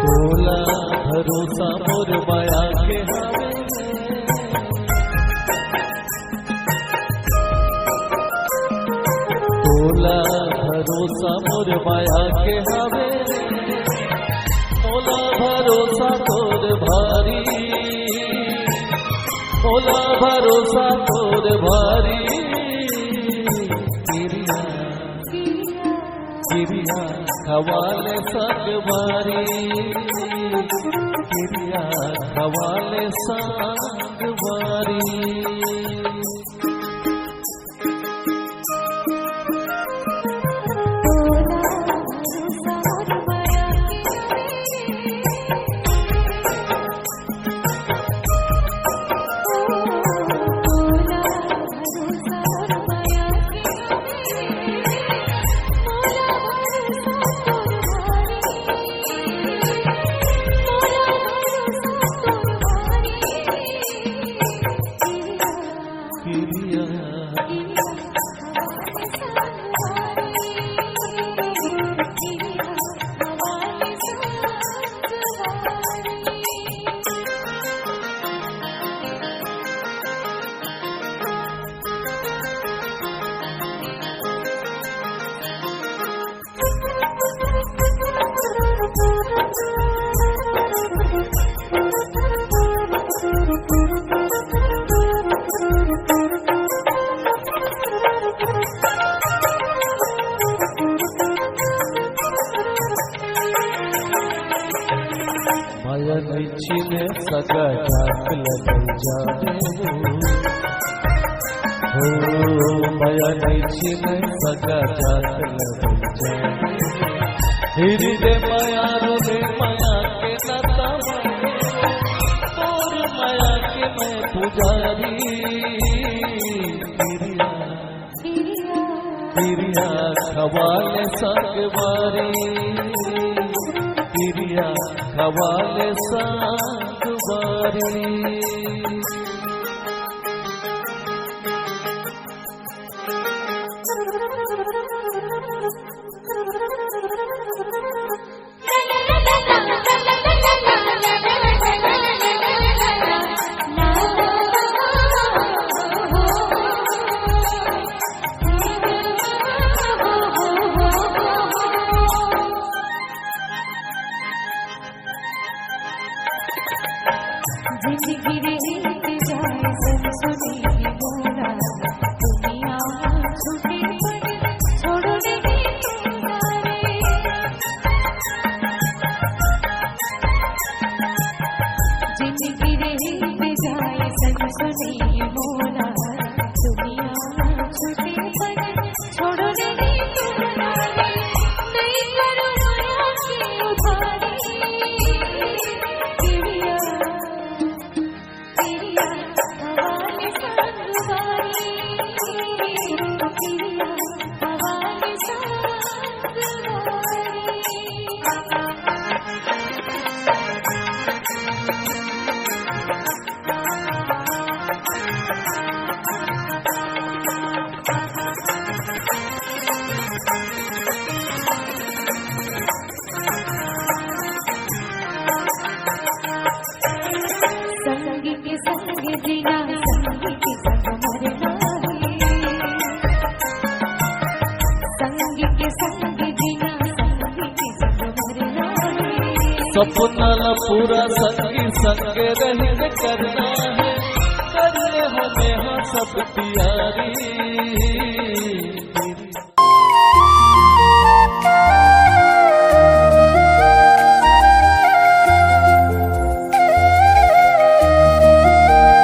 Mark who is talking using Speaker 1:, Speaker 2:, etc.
Speaker 1: तोला भरोसा मोर माया के हावे, तोला भरोसा मोर माया के हावे, तोला भरोसा तोर भारी, तोला भरोसा तोर भारी। गिरिया हवाले संगवारी, गिरिया हवाले संगवारी। माया निच्छिने सगा जात लगल जावे हो, माया निच्छिने सगा जात लगल जावे। हृदय माया रे माया के लता तोर माया के मैं पुजारी। गिरिया खवाले संगवारी, गिरिया खवाले संगवारी।
Speaker 2: जिंदगी रहती जाए सनसनी बोला, दुनिया छूटे छोड़ो नहीं तुम्हारे। जिंदगी रहती जाए सनसनी बोला, दुनिया छूटे छोड़ो नहीं तुम्हारे। नहीं करो माया की उधारी, संगी के संग जीना, संगी के संग मरना है। संगी के संग जीना, संगी के संग मरना है।
Speaker 1: सपना पूरा संगी संग रहने करना है, करने हमें हाँ सब प्यारी।